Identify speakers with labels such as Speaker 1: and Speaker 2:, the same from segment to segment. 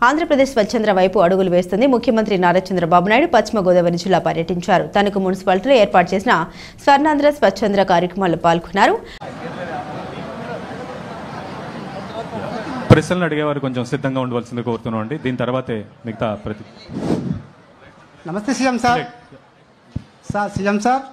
Speaker 1: ఆంధ్రప్రదేశ్ స్వచ్ఛంద్ర వైపు అడుగులు వేస్తుంది. ముఖ్యమంత్రి నారా చంద్రబాబు నాయుడు పశ్చిమ గోదావరి జిల్లా పర్యటించారు. తణుకు మున్సిపాలిటీలో ఏర్పాటు చేసిన స్వర్ణాంధ్ర స్వచ్ఛంద్ర కార్యక్రమాల్లో పాల్గొన్నారు.
Speaker 2: ప్రశ్నలు అడిగేవారు కొంచెం సిద్ధంగా ఉండవలసింది కోరుతున్నాం అండి. దీని తర్వాతే మిగతా
Speaker 3: నమస్తే సీఎం సార్. సీఎం సార్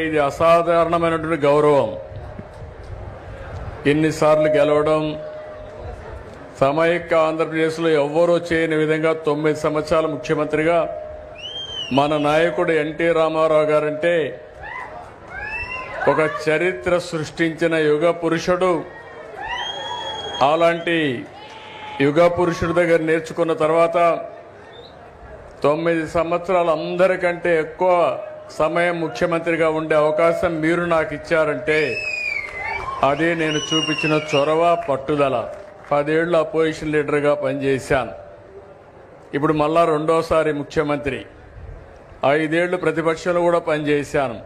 Speaker 4: ఇది అసాధారణమైనటువంటి గౌరవం. ఎన్నిసార్లు గెలవడం, సమైక్య ఆంధ్రప్రదేశ్లో ఎవ్వరూ చేయని విధంగా 9 సంవత్సరాల ముఖ్యమంత్రిగా మన నాయకుడు ఎన్టీ రామారావు గారంటే ఒక చరిత్ర సృష్టించిన యుగ పురుషుడు. అలాంటి యుగ పురుషుడి దగ్గర నేర్చుకున్న తర్వాత 9 సంవత్సరాలు అందరికంటే ఎక్కువ సమయం ముఖ్యమంత్రిగా ఉండే అవకాశం మీరు నాకు ఇచ్చారంటే అదే నేను చూపించిన చొరవ, పట్టుదల. 10 ఏళ్ళు అపోజిషన్ లీడర్గా పనిచేశాను. ఇప్పుడు మళ్ళా రెండోసారి ముఖ్యమంత్రి. 5 ఏళ్ళు ప్రతిపక్షంలో కూడా పనిచేశాను.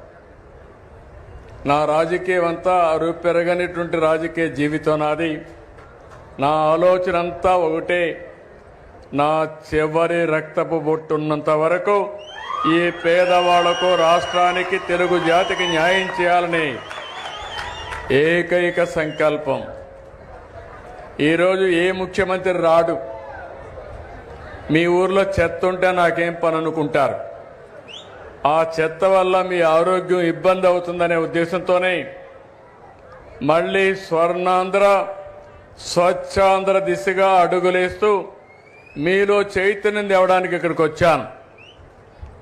Speaker 4: నా రాజకీయం అంతా అరువు పెరగనిటువంటి రాజకీయ జీవితం నాది. నా ఆలోచన అంతా ఒకటే, నా చివరి రక్తపు బొట్టున్నంత వరకు ఈ పేదవాళ్లకు, రాష్ట్రానికి, తెలుగు జాతికి న్యాయం చేయాలని ఏకైక సంకల్పం. ఈరోజు ఏ ముఖ్యమంత్రి రాడు, మీ ఊర్లో చెత్త ఉంటే నాకేం పని అనుకుంటారు. ఆ చెత్త వల్ల మీ ఆరోగ్యం ఇబ్బంది అవుతుందనే ఉద్దేశంతోనే మళ్ళీ స్వర్ణాంధ్ర, స్వచ్ఛాంధ్ర దిశగా అడుగులేస్తూ మీలో చైతన్యం తేవడానికి ఇక్కడికి వచ్చాను.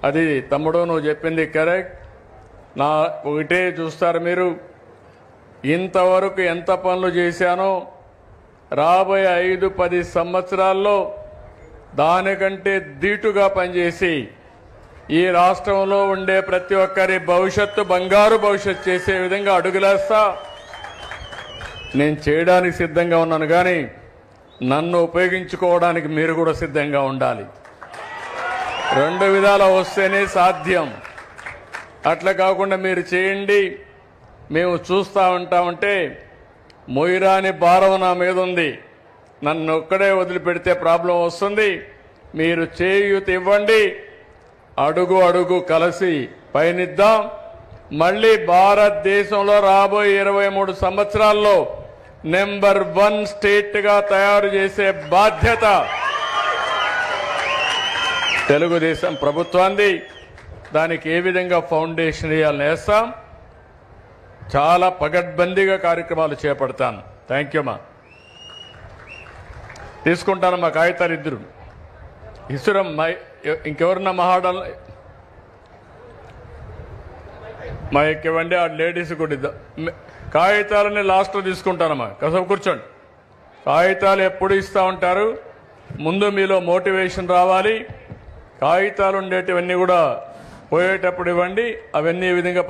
Speaker 4: అది తమ్ముడు నువ్వు చెప్పింది కరెక్ట్. నా ఒకటే చూస్తారు మీరు, ఇంతవరకు ఎంత పనులు చేశానో రాబోయే 5-10 సంవత్సరాల్లో దానికంటే ధీటుగా పనిచేసి ఈ రాష్ట్రంలో ఉండే ప్రతి ఒక్కరి భవిష్యత్తు బంగారు భవిష్యత్తు చేసే విధంగా అడుగులేస్తా. నేను చేయడానికి సిద్ధంగా ఉన్నాను, కానీ నన్ను ఉపయోగించుకోవడానికి మీరు కూడా సిద్ధంగా ఉండాలి. 2 విధాలు వస్తేనే సాధ్యం. అట్లా కాకుండా మీరు చేయండి, మేము చూస్తూ ఉంటామంటే మొయిరాని భారం నా మీద ఉంది. నన్ను ఒక్కడే వదిలిపెడితే ప్రాబ్లం వస్తుంది. మీరు చేయూత ఇవ్వండి, అడుగు అడుగు కలిసి పయనిద్దాం. మళ్ళీ భారతదేశంలో రాబోయే 23 సంవత్సరాల్లో నెంబర్ 1 స్టేట్గా తయారు చేసే బాధ్యత తెలుగుదేశం ప్రభుత్వాన్ని. దానికి ఏ విధంగా ఫౌండేషన్ వేయాలని వేస్తాం. చాలా పగడ్బందీగా కార్యక్రమాలు చేపడతాను. Thank you. తీసుకుంటాను మా కాగితాలు ఇద్దరు ఇసురం. ఇంకెవరన్నా మహాడాల మా ఎక్కివ్వండి, ఆ లేడీస్ కూడా ఇద్దాం. కాగితాలని లాస్ట్లో తీసుకుంటానమ్మా. కాసేపు కూర్చోండి. కాగితాలు ఎప్పుడు ఇస్తూ ఉంటారు, ముందు మీలో మోటివేషన్ రావాలి. కాగితాలు ఉండేటివన్నీ కూడా పోయేటప్పుడు ఇవ్వండి. అవన్నీ ఈ విధంగా